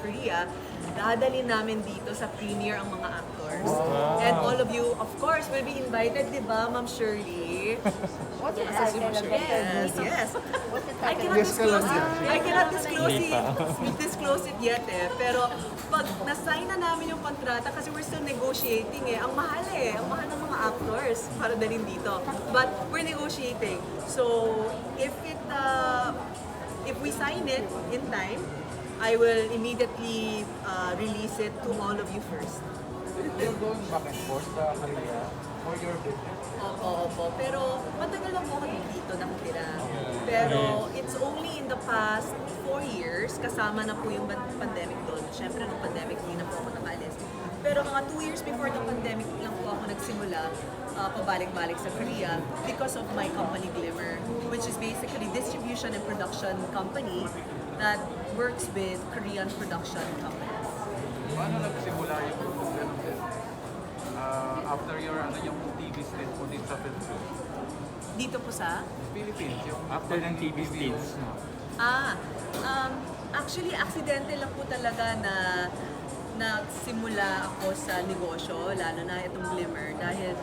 Korea, dadalhin namin dito sa premiere ang mga actors. And all of you, of course, will be invited, di ba, Ma'am Shirley? What's the Yes, title of yes, the yes. What's the I title cannot of disclose it. I cannot Hindi disclose it yet Pero pag na-sign na namin yung kontrata, kasi we're still negotiating Ang mahal Ang mahal ng mga actors para dalhin dito. But we're negotiating. So if we sign it in time, I will immediately release it to all of you first. You're going back and forth sa Korea for your business. Opo. Pero matagal lang po kami dito nakatira. Pero it's only in the past 4 years, kasama na po yung pandemic doon. Siyempre, nung pandemic, hindi na po ako nakaalis. Pero mga 2 years before the pandemic lang po ako nagsimula, pabalik-balik sa Korea because of my company Glimmer, which is basically distribution and production company that works with Korean production companies. Paano nagsimula yung ganun din? After your yung TV stint mo din sa Philippines? Dito po sa? Philippines, yung After ng TV stints, no? Actually, aksidente lang po talaga na nagsimula ako sa negosyo, lalo na itong Glimmer, dahil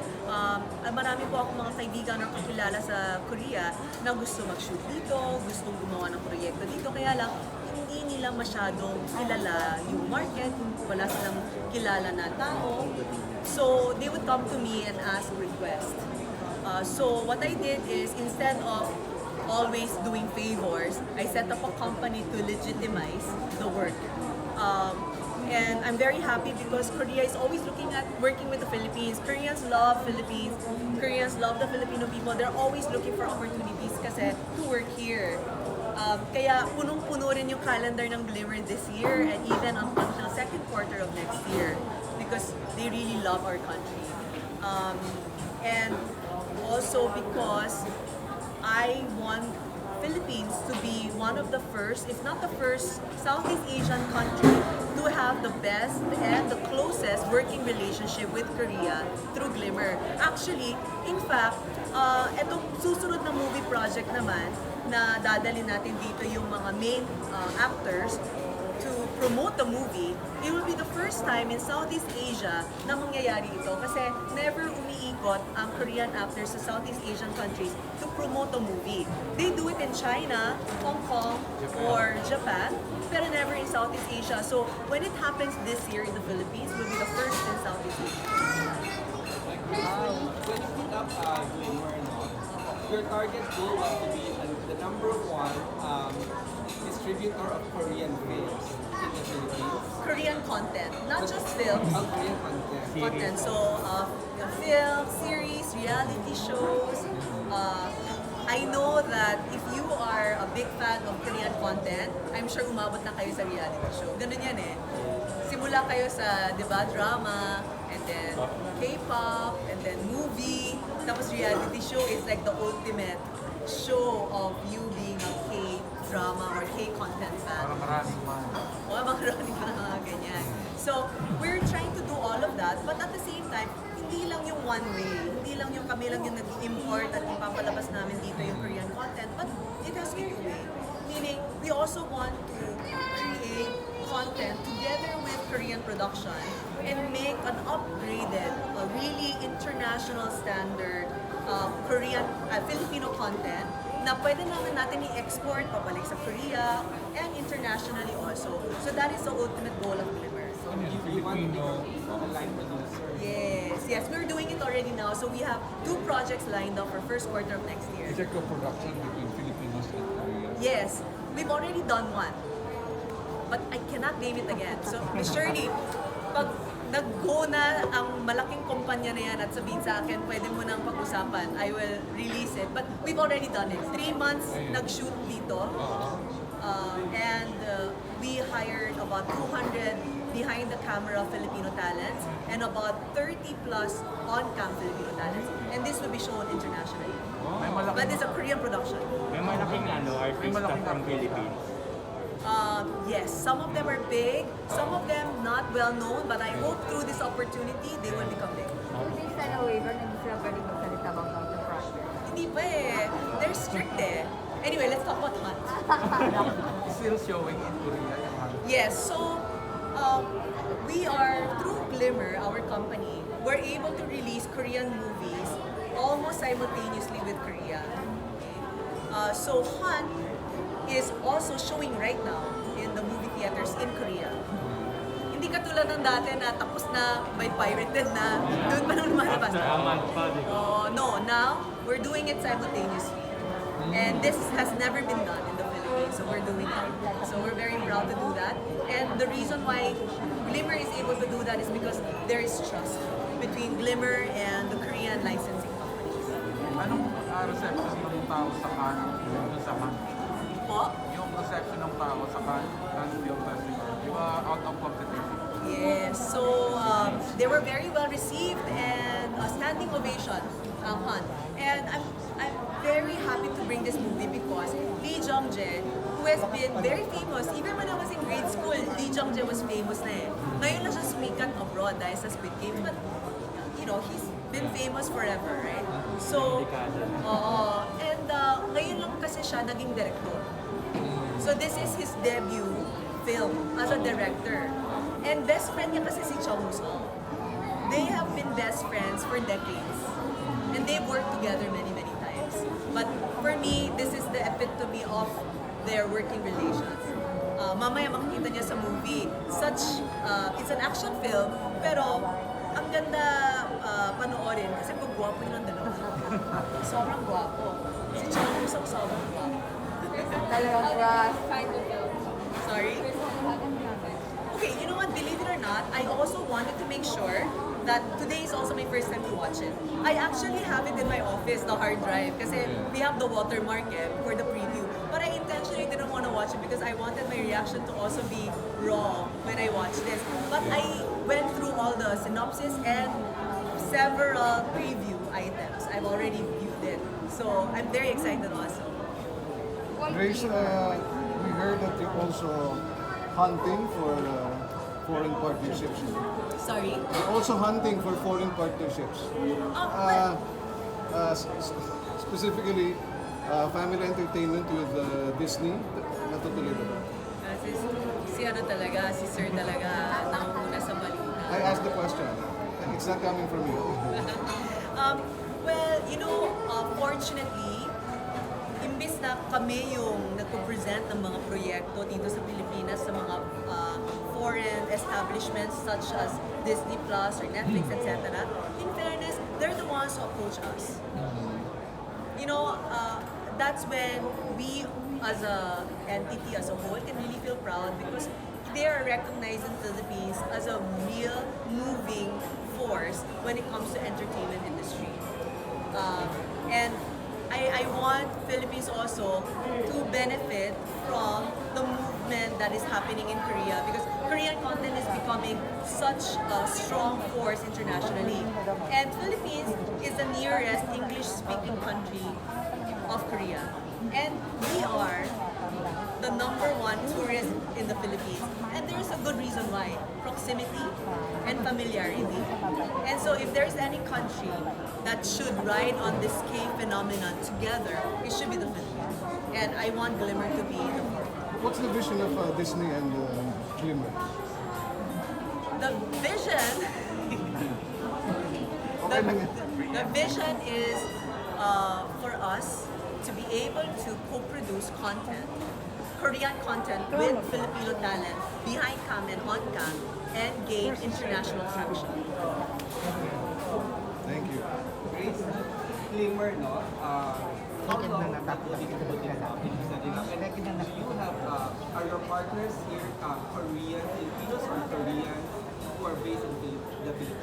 marami po akong mga kaibigan or kakilala sa Korea na gusto mag-shoot dito, gustong gumawa ng proyekto dito, kaya lang hindi nila masyadong kilala yung market, wala silang kilala na tao. So they would come to me and ask request. So what I did is, instead of always doing favors, I set up a company to legitimize the work. And I'm very happy because Korea is always looking at working with the Philippines. Koreans love Philippines. Koreans love the Filipino people. They're always looking for opportunities kasi to work here. Kaya punong-puno rin yung calendar ng Glimmer this year and even up until second quarter of next year because they really love our country. And also because I want Philippines to be one of the first, if not the first, Southeast Asian country to have the best and the closest working relationship with Korea through Glimmer. Actually, in fact, itong susunod na movie project naman na dadalhin natin dito yung mga main actors to promote the movie, it will be the first time in Southeast Asia na mangyayari ito kasi never umiikot ang Korean actors sa Southeast Asian countries to promote a movie. They do it in China, Hong Kong, or Japan, pero never in Southeast Asia. So when it happens this year in the Philippines, we'll be the first in Southeast Asia. When you pick up Glimmer, your target goal was to be the number one distributor of Korean films in the Philippines. Korean content, not just films. Korean content. So, film, series, reality shows. I know that if you are a big fan of Korean content, I'm sure umabot na kayo sa reality show. Ganun yan Simula kayo sa, di ba, drama, and then K-pop, and then movie. Tapos reality show is like the ultimate show of you being a K-drama or K-content fan. Maraming man. Maraming mga ganyan. So, we're trying to do all of that, but at the same time, hindi lang yung one way. Hindi lang yung kami lang yung nag-import at ipapalabas namin dito yung Korean content, but it has to be two-way. Meaning, we also want to create content together with Korean production and make an upgraded, a really international standard Korean, Filipino content na pwede naman natin i-export pabalik sa Korea and internationally also. So that is the ultimate goal of Glimmer. You want to become a line producer. Yes, we're doing it already now. So we have 2 projects lined up for first quarter of next year. Is there co-production between Filipinos and Korea? Yes, we've already done one. But I cannot name it again. So, Miss Shirley, pag nag-go na ang malaking kumpanya na yan at sabihin sa akin, pwede mo nang pag-usapan, I will release it. But we've already done it. 3 months nag-shoot dito. And we hired about 200 behind the camera Filipino talents and about 30 plus on-cam Filipino talents. And this will be shown internationally. But it's a Korean production. May malaking artista from Philippines. Yes, some of them are big, some of them not well known, but I hope through this opportunity, they will become big. Based on a waiver, hindi sila pwedeng magsalita about the project. Hindi pa They're strict Anyway, let's talk about Hunt. Still showing in Korea yung Yes, so We are, through Glimmer, our company, we're able to release Korean movies almost simultaneously with Korea. Okay? So Hunt is also showing right now in the movie theaters in Korea. Hindi katulad ng dati na tapos na, by pirated na, doon pa nung lumalabas. After a month pa, di ba? No, now we're doing it simultaneously. And this has never been done in the Philippines, so we're doing it. So we're very proud to do that. And the reason why Glimmer is able to do that is because there is trust between Glimmer and the Korean licensing companies. Anong reception ng tao sa Cannes dun sa Cannes? Po? Yung reception ng tao sa Cannes Film Festival, di ba out of competition? Yes, so they were very well received and a standing ovation, Hunt. And I'm very happy to bring this movie because Lee Jung-jae, who has been very famous, even when I was in grade school, Lee Jung-jae was famous na eh. Ngayon na siya sumikat abroad dahil sa Squid Game, but you know, he's been famous forever, right? So, and ngayon lang kasi siya naging director. So this is his debut film as a director. And best friend niya kasi si Jung Woo-sung. They have been best friends for decades. And they've worked together many, many times. But for me, this is the epitome of their working relations. Mamaya makikita niya sa movie. It's an action film, pero ang ganda panoorin kasi pag gwapo nilang dalawa. Sobrang gwapo. Si Jung Woo-sung sobrang gwapo. Talagang trust. Sorry? Okay, you know what? Believe it or not, I also wanted to make sure that today is also my first time to watch it. I actually have it in my office, the hard drive, kasi we have the watermark for the preview. But I intentionally didn't want to watch it because I wanted my reaction to also be raw when I watched this. But I went through all the synopsis and several preview items. I've already viewed it. So I'm very excited also. Grace, we heard that you're also hunting for foreign partnerships. Sorry? You're also hunting for foreign partnerships. Specifically, family entertainment with Disney. Natutuloy ba? Si ano talaga, si Sir talaga, nanguna sa balita. I asked the question. It's not coming from you. Well, you know, fortunately, imbis na kami yung nagpo-present ng mga proyekto dito sa Pilipinas sa mga foreign establishments such as Disney Plus or Netflix, etc. In fairness, they're the ones who approach us. You know, that's when we as a entity, as a whole, can really feel proud because they are recognized in the Philippines as a real moving force when it comes to entertainment industry. And I want Philippines also to benefit from the movement that is happening in Korea because Korean content is becoming such a strong force internationally. And Philippines is the nearest English-speaking country of Korea. And we are the #1 tourist in the Philippines. And there's a good reason why. Proximity and familiarity. And so if there's any country that should ride on this K phenomenon together, it should be the Philippines. And I want Glimmer to be the forefront. What's the vision of Disney and Glimmer? The vision, the vision is for us to be able to co-produce content, Korean content with Filipino talent behind cam and on cam and gain international traction. Thank you. Grace, Glimmer, no? How long have you been putting up in Manila? And do you have, are your partners here Korean Filipinos or Korean who are based in the Philippines?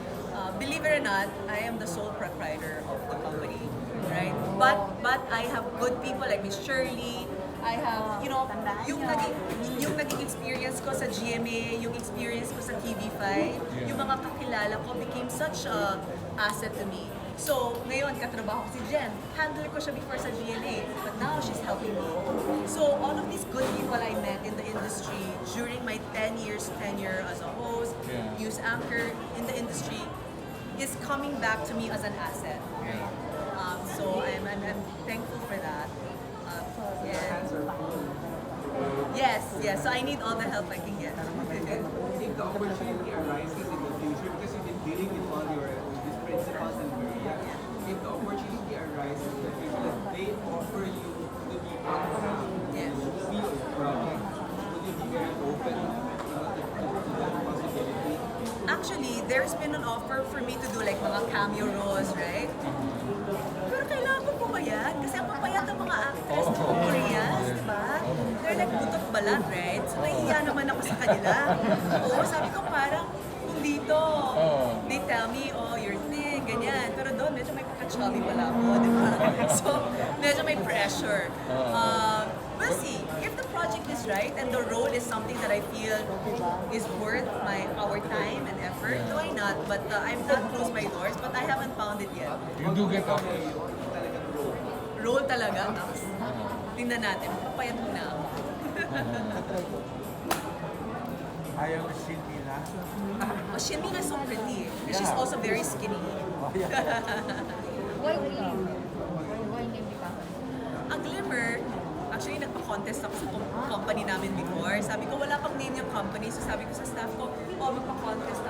Believe it or not, I am the sole proprietor of the company, right? But I have good people like Miss Shirley. I have, you know, yung naging experience ko sa GMA, yung experience ko sa TV5, yung mga kakilala ko became such a asset to me. So, ngayon, katrabaho ko si Jen. Handle ko siya before sa GMA, but now she's helping me. So, all of these good people I met in the industry during my 10 years tenure as a host, news anchor in the industry, is coming back to me as an asset. So, I'm thankful for that. Hands are full. Yes. So I need all the help I can get. If the opportunity arises in the future because you've been dealing with all your with these principals in Korea, if the opportunity arises in the future that they offer you to be on Yes. be a project, would you be very open to that possibility? Actually, there's been an offer for me to do like mga cameo roles, right? Pero kailangan ko po ba yan? Kasi ang papayat ng mga actress ng Koreans, di ba? They're like butot balat, right? So nahihiya naman ako sa kanila. Oo, sabi ko parang kung dito, they tell me, oh, you're thin, ganyan. Pero doon, medyo may pagka-chubby pala ako, di ba? So, medyo may pressure. We'll see. If the project is right and the role is something that I feel is worth our time and effort, why not? But I'm not close my doors, but I haven't found it yet. You do get offers. Role talaga. Tingnan natin. Papayat muna ako. Ayaw mo si Tina? Oh, Shinming is so pretty. And she's also very skinny. Why name? Why name the company? Ang Glimmer, actually nagpa-contest ako sa company namin before. Sabi ko, wala pang name yung company. So sabi ko sa staff ko, oh, magpa-contest